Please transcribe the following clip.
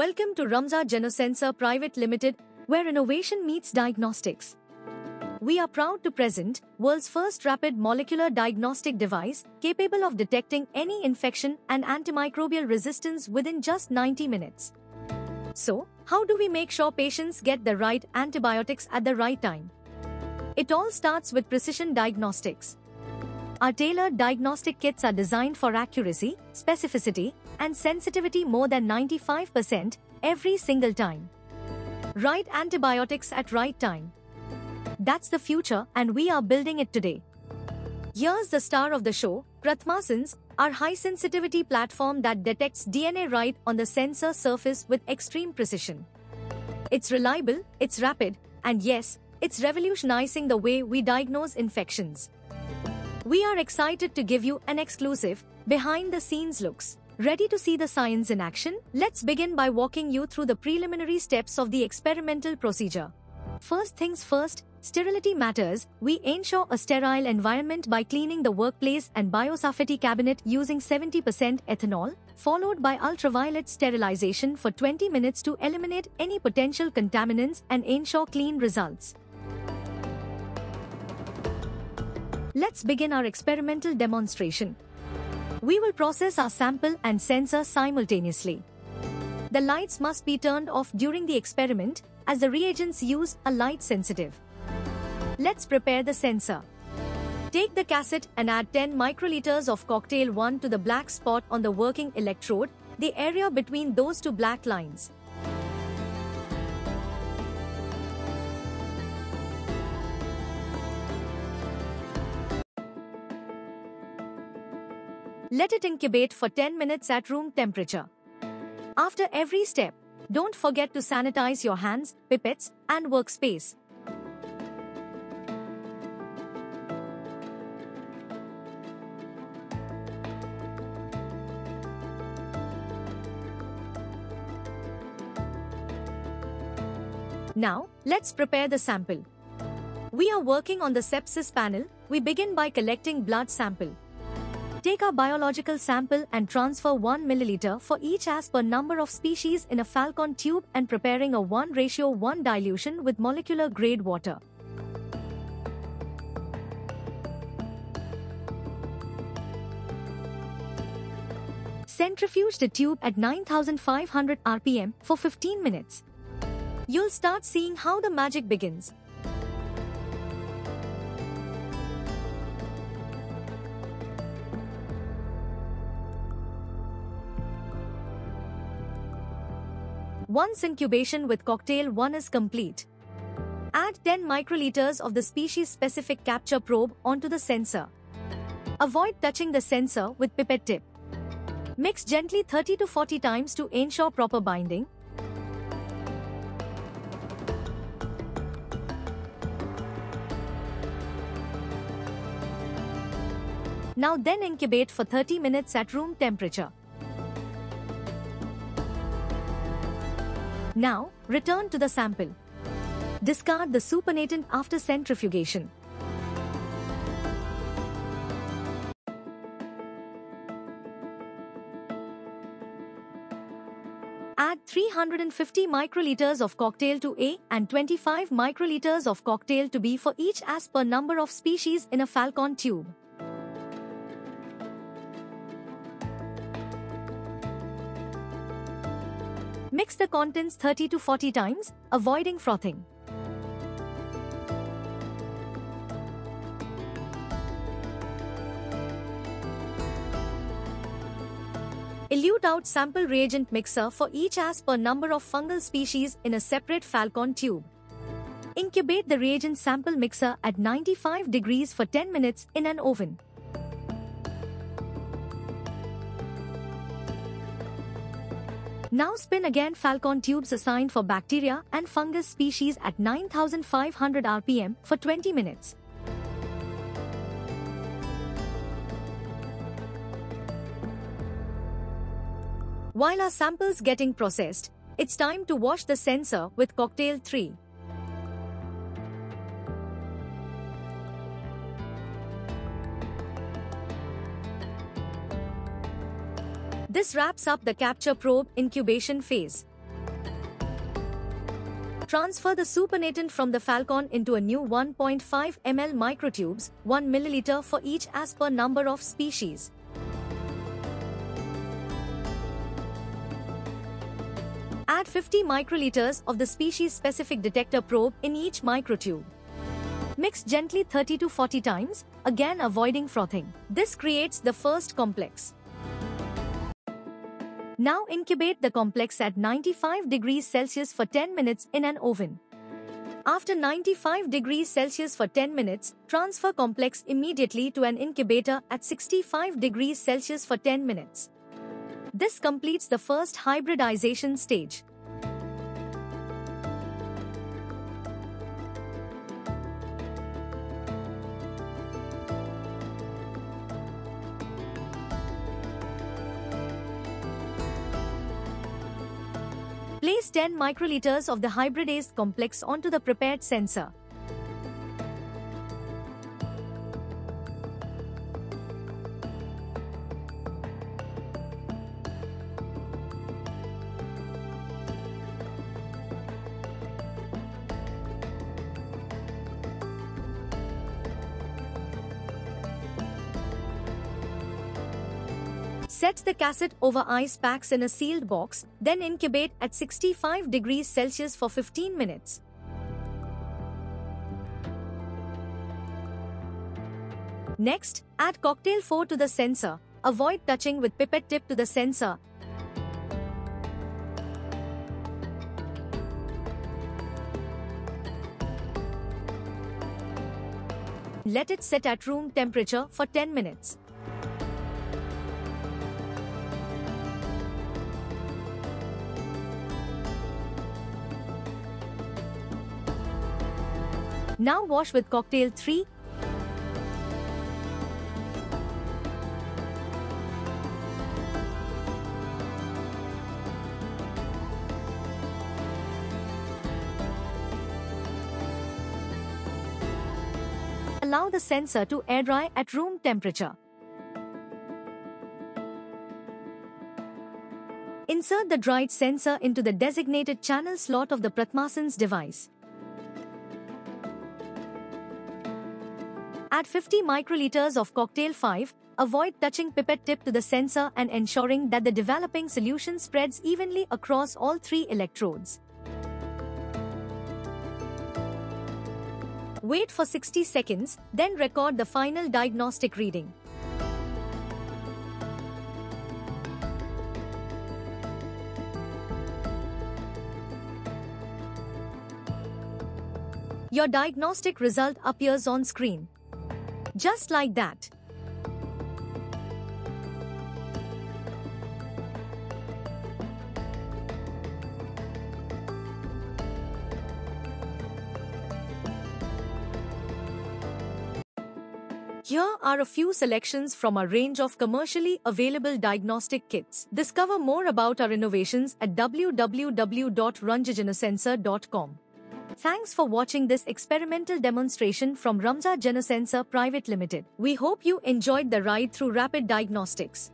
Welcome to Ramza Genosensor Private Limited, where innovation meets diagnostics. We are proud to present world's first rapid molecular diagnostic device capable of detecting any infection and antimicrobial resistance within just 90 minutes. So, how do we make sure patients get the right antibiotics at the right time? It all starts with precision diagnostics. Our tailored diagnostic kits are designed for accuracy, specificity, and sensitivity more than 95% every single time. Right antibiotics at right time. That's the future, and we are building it today. Here's the star of the show, Prathma, our high-sensitivity platform that detects DNA right on the sensor surface with extreme precision. It's reliable, it's rapid, and yes, it's revolutionizing the way we diagnose infections. We are excited to give you an exclusive, behind-the-scenes looks. Ready to see the science in action? Let's begin by walking you through the preliminary steps of the experimental procedure. First things first, sterility matters. We ensure a sterile environment by cleaning the workplace and biosafety cabinet using 70% ethanol, followed by ultraviolet sterilization for 20 minutes to eliminate any potential contaminants and ensure clean results. Let's begin our experimental demonstration. We will process our sample and sensor simultaneously. The lights must be turned off during the experiment, as the reagents use are light sensitive. Let's prepare the sensor. Take the cassette and add 10 microliters of cocktail 1 to the black spot on the working electrode, the area between those two black lines. Let it incubate for 10 minutes at room temperature. After every step, don't forget to sanitize your hands, pipettes, and workspace. Now, let's prepare the sample. We are working on the sepsis panel. We begin by collecting blood sample. Take our biological sample and transfer 1 milliliter for each as per number of species in a Falcon tube and preparing a 1:1 dilution with molecular grade water. Centrifuge the tube at 9500 RPM for 15 minutes. You'll start seeing how the magic begins. Once incubation with cocktail 1 is complete, add 10 microliters of the species-specific capture probe onto the sensor. Avoid touching the sensor with pipette tip. Mix gently 30 to 40 times to ensure proper binding. Now then incubate for 30 minutes at room temperature. Now, return to the sample. Discard the supernatant after centrifugation. Add 350 microliters of cocktail to A and 25 microliters of cocktail to B for each as per number of species in a Falcon tube. Mix the contents 30 to 40 times, avoiding frothing. Elute out sample reagent mixer for each as per number of fungal species in a separate Falcon tube. Incubate the reagent sample mixer at 95 degrees for 10 minutes in an oven. Now spin again Falcon tubes assigned for bacteria and fungus species at 9500 RPM for 20 minutes. While our sample's getting processed, it's time to wash the sensor with cocktail 3. This wraps up the capture probe incubation phase. Transfer the supernatant from the Falcon into a new 1.5 ml microtubes, 1 milliliter for each as per number of species. Add 50 microliters of the species-specific detector probe in each microtube. Mix gently 30 to 40 times, again avoiding frothing. This creates the first complex. Now incubate the complex at 95 degrees Celsius for 10 minutes in an oven. After 95 degrees Celsius for 10 minutes, transfer complex immediately to an incubator at 65 degrees Celsius for 10 minutes. This completes the first hybridization stage. Place 10 microliters of the hybridized complex onto the prepared sensor. Set the cassette over ice packs in a sealed box, then incubate at 65 degrees Celsius for 15 minutes. Next, add cocktail 4 to the sensor. Avoid touching with pipette tip to the sensor. Let it set at room temperature for 10 minutes. Now wash with cocktail 3. Allow the sensor to air dry at room temperature. Insert the dried sensor into the designated channel slot of the Pratmasens device. Add 50 microliters of cocktail 5, avoid touching pipette tip to the sensor and ensuring that the developing solution spreads evenly across all 3 electrodes. Wait for 60 seconds, then record the final diagnostic reading. Your diagnostic result appears on screen. Just like that. Here are a few selections from our range of commercially available diagnostic kits. Discover more about our innovations at www.ramja-genosensor.com. Thanks for watching this experimental demonstration from Ramja Genosensor Private Limited. We hope you enjoyed the ride through Rapid Diagnostics.